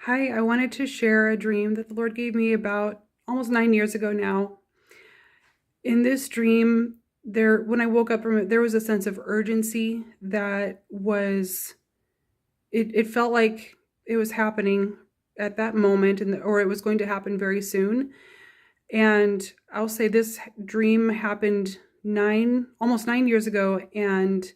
Hi, I wanted to share a dream that the Lord gave me about almost 9 years ago now. In this dream, when I woke up from it, there was a sense of urgency that it felt like it was happening at that moment, or it was going to happen very soon. And I'll say this dream happened almost 9 years ago, and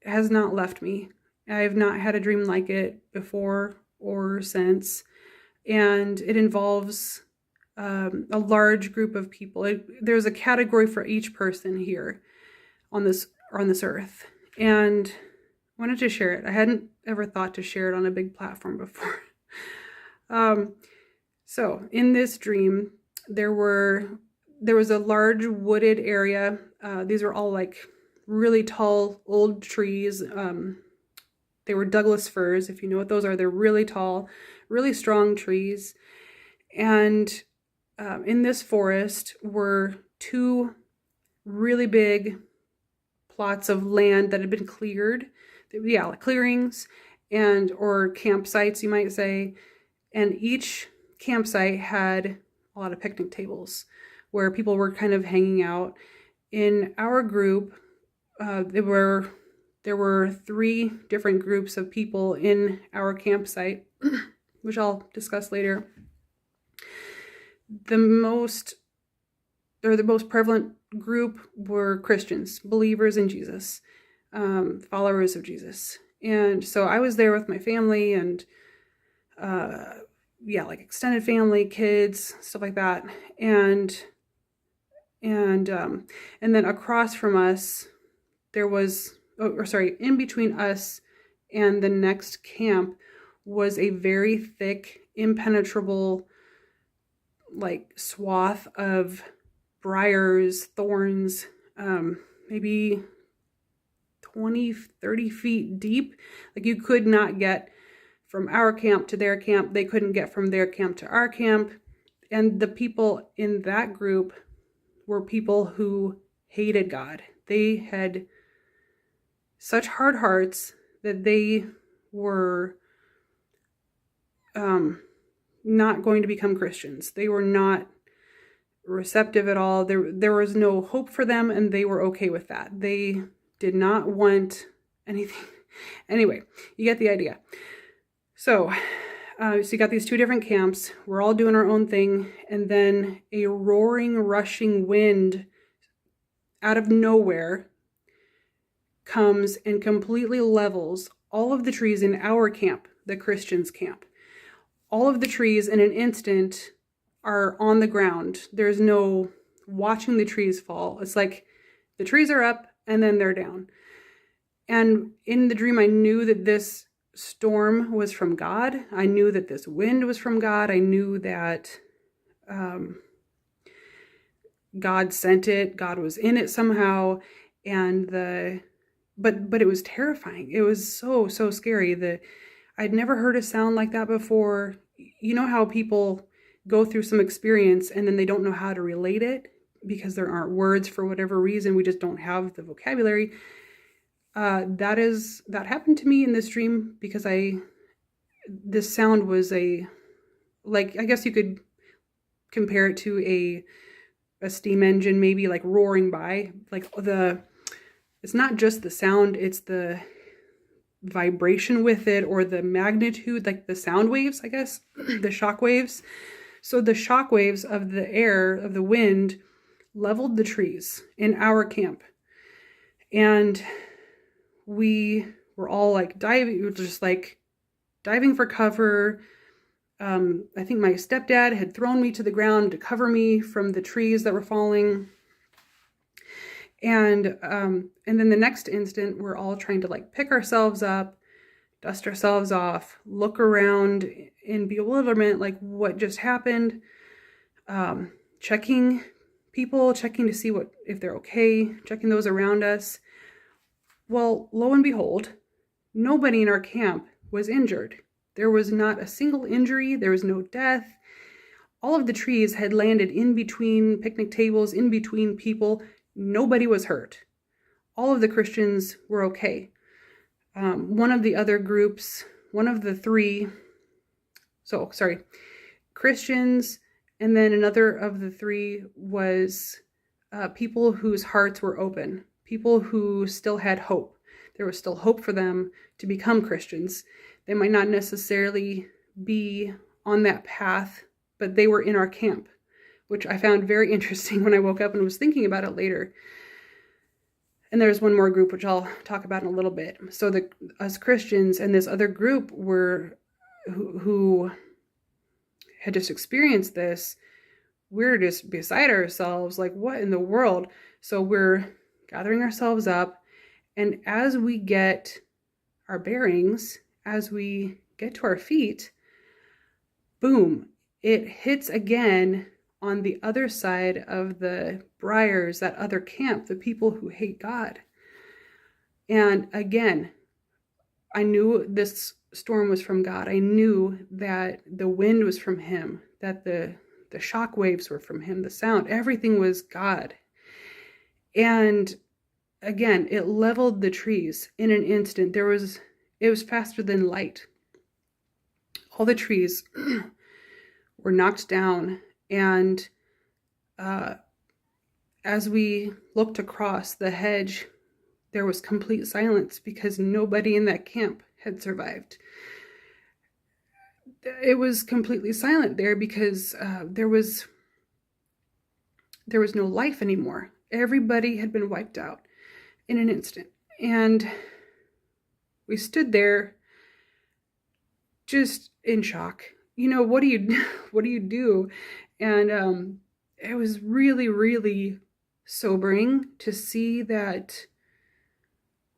has not left me. I have not had a dream like it before or since. And it involves a large group of people. There's a category for each person here on this earth, and I wanted to share it. I hadn't ever thought to share it on a big platform before. So in this dream, there was a large wooded area. These were all like really tall old trees. They were Douglas firs, if you know what those are. They're really tall, really strong trees. And in this forest were two really big plots of land that had been cleared. Yeah, like clearings or campsites, you might say. And each campsite had a lot of picnic tables where people were kind of hanging out. In our group, there were three different groups of people in our campsite, which I'll discuss later. The most prevalent group were Christians, believers in Jesus, followers of Jesus. And so I was there with my family and, like extended family, kids, stuff like that. And then across from us, in between us and the next camp was a very thick, impenetrable, like swath of briars, thorns, maybe 20, 30 feet deep. Like you could not get from our camp to their camp. They couldn't get from their camp to our camp. And the people in that group were people who hated God. They had such hard hearts that they were not going to become Christians. They were not receptive at all. There was no hope for them, and they were okay with that. They did not want anything. Anyway, you get the idea. So you got these two different camps. We're all doing our own thing, and then a roaring, rushing wind out of nowhere comes and completely levels all of the trees in our camp, the Christians' camp. All of the trees in an instant are on the ground. There's no watching the trees fall. It's like the trees are up and then they're down. And in the dream, I knew that this storm was from God. I knew that this wind was from God. I knew that God sent it. God was in it somehow. But it was terrifying. It was so scary. I'd never heard a sound like that before. You know how people go through some experience and then they don't know how to relate it because there aren't words for whatever reason. We just don't have the vocabulary. That happened to me in this dream because this sound was I guess you could compare it to a steam engine, maybe like roaring by. It's not just the sound, it's the vibration with it, or the magnitude, like the sound waves, I guess, the shock waves. So the shock waves of the air, of the wind, leveled the trees in our camp. And we were all like diving, we were just like diving for cover. I think my stepdad had thrown me to the ground to cover me from the trees that were falling. And then the next instant, we're all trying to like pick ourselves up, dust ourselves off, look around in bewilderment, like what just happened, checking to see if they're okay, checking those around us. Well, lo and behold, nobody in our camp was injured. There was not a single injury. There was no death. All of the trees had landed in between picnic tables, in between people. Nobody was hurt. All of the Christians were okay. One of the other groups, one of the three, Christians, and then another of the three was people whose hearts were open, people who still had hope. There was still hope for them to become Christians. They might not necessarily be on that path, but they were in our camp, which I found very interesting when I woke up and was thinking about it later. And there's one more group, which I'll talk about in a little bit. So us Christians and this other group were who had just experienced this. We're just beside ourselves, like, what in the world? So we're gathering ourselves up, and as we get our bearings, as we get to our feet, boom, it hits again on the other side of the briars, that other camp, the people who hate God. And again, I knew this storm was from God. I knew that the wind was from him, that the shock waves were from him, the sound, everything was God. And again, it leveled the trees in an instant. It was faster than light. All the trees were knocked down, and as we looked across the hedge, there was complete silence because nobody in that camp had survived. It was completely silent there because there was no life anymore. Everybody had been wiped out in an instant. And we stood there just in shock. What do you do? And it was really, really sobering to see that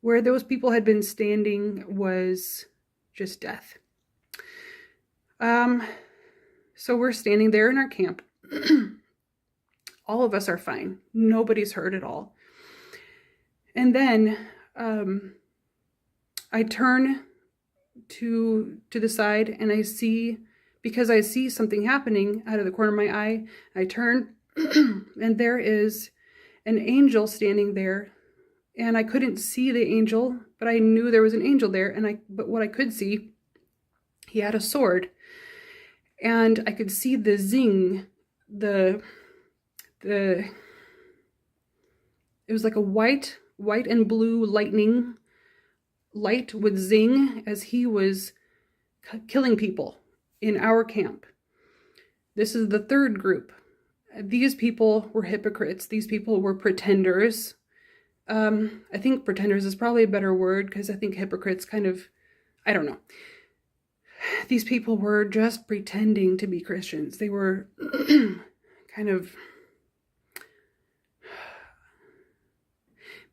where those people had been standing was just death. So we're standing there in our camp. All of us are fine. Nobody's hurt at all. And then I turn to the side, and I see something happening out of the corner of my eye. I turn and there is an angel standing there, and I couldn't see the angel, but I knew there was an angel there. But what I could see, he had a sword, and I could see the zing, it was like a white and blue lightning. Light would zing as he was killing people in our camp. This is the third group. These people were hypocrites. These people were pretenders. I think pretenders is probably a better word, because I think hypocrites I don't know. These people were just pretending to be Christians. They were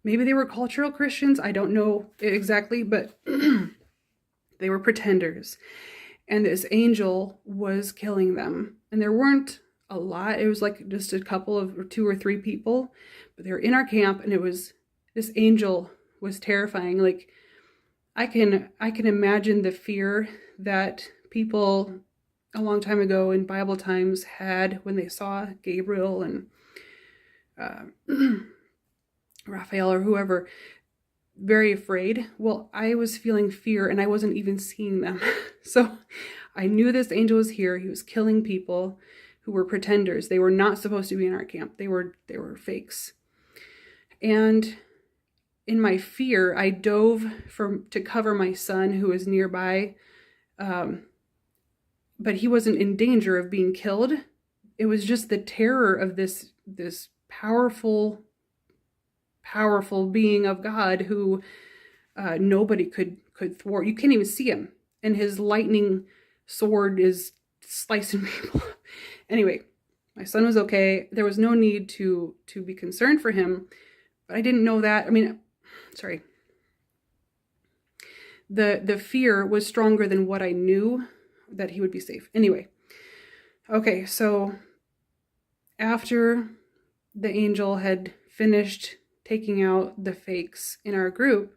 maybe they were cultural Christians. I don't know exactly, but they were pretenders. And this angel was killing them. And there weren't a lot. It was like just a couple of 2 or 3 people, but they were in our camp, and this angel was terrifying. Like, I can imagine the fear that people a long time ago in Bible times had when they saw Gabriel and Raphael or whoever, very afraid. Well, I was feeling fear, and I wasn't even seeing them. So I knew this angel was here. He was killing people who were pretenders. They were not supposed to be in our camp. They were fakes. And in my fear, I dove to cover my son, who was nearby. But he wasn't in danger of being killed. It was just the terror of this powerful being of God who nobody could thwart. You can't even see him, and his lightning sword is slicing people. Anyway, my son was okay. There was no need to be concerned for him, but I didn't know that. The fear was stronger than what I knew, that he would be safe. Anyway, okay, so after the angel had finished taking out the fakes in our group,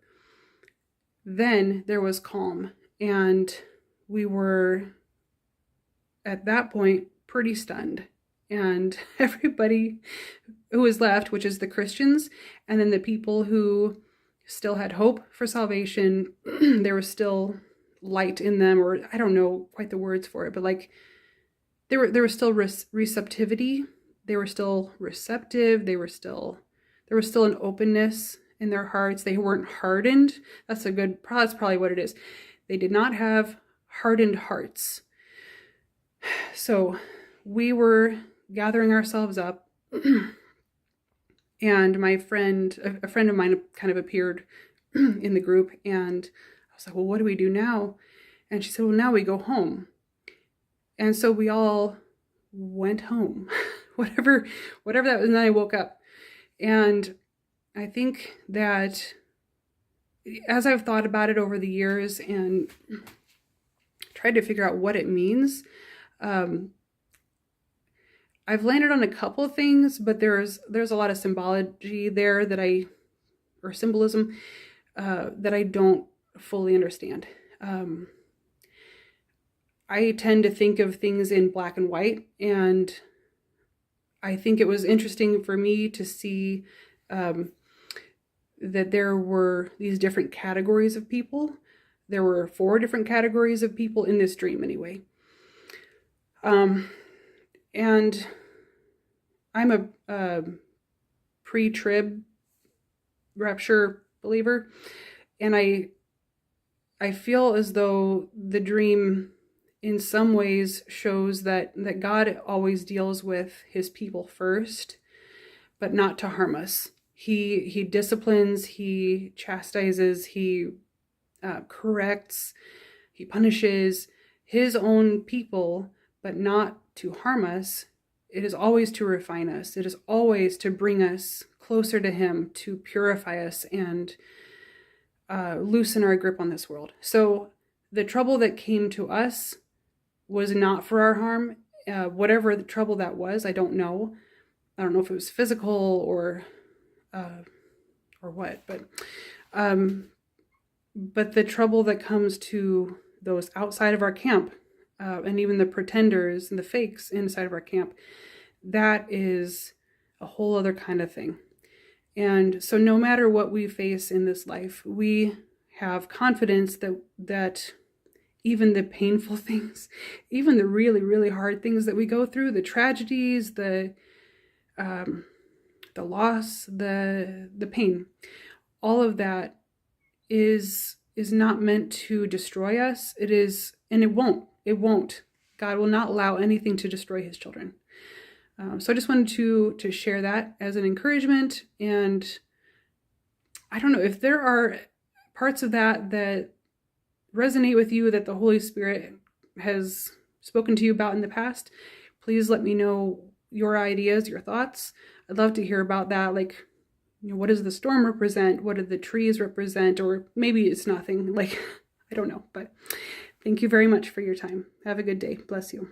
then there was calm, and we were at that point pretty stunned. And everybody who was left, which is the Christians, and then the people who still had hope for salvation, there was still light in them, or I don't know quite the words for it, but like there was still receptivity. They were still receptive. There was still an openness in their hearts. They weren't hardened. That's probably what it is. They did not have hardened hearts. So we were gathering ourselves up, and a friend of mine kind of appeared in the group, and I was like, well, what do we do now? And she said, well, now we go home. And so we all went home, whatever that was. And then I woke up, and I think that as I've thought about it over the years and tried to figure out what it means, I've landed on a couple of things, but there's a lot of symbology there or symbolism that I don't fully understand. I tend to think of things in black and white, and I think it was interesting for me to see that there were these different categories of people. There were 4 different categories of people in this dream anyway. And I'm a pre-trib rapture believer, and I feel as though the dream in some ways shows that God always deals with his people first, but not to harm us. He disciplines, he chastises, he corrects, he punishes his own people, but not to harm us. It is always to refine us. It is always to bring us closer to him, to purify us and loosen our grip on this world. So the trouble that came to us was not for our harm. Whatever the trouble that was, I don't know. I don't know if it was physical or what, but the trouble that comes to those outside of our camp, and even the pretenders and the fakes inside of our camp, that is a whole other kind of thing. And so no matter what we face in this life, we have confidence that even the painful things, even the really, really hard things that we go through, the tragedies, the loss, the pain, all of that is not meant to destroy us. It is, and it won't. God will not allow anything to destroy his children. So I just wanted to share that as an encouragement. And I don't know if there are parts of that resonate with you, that the Holy Spirit has spoken to you about in the past. Please let me know your ideas, your thoughts. I'd love to hear about that. Like, what does the storm represent? What do the trees represent? Or maybe it's nothing. Like, I don't know. But thank you very much for your time. Have a good day. Bless you.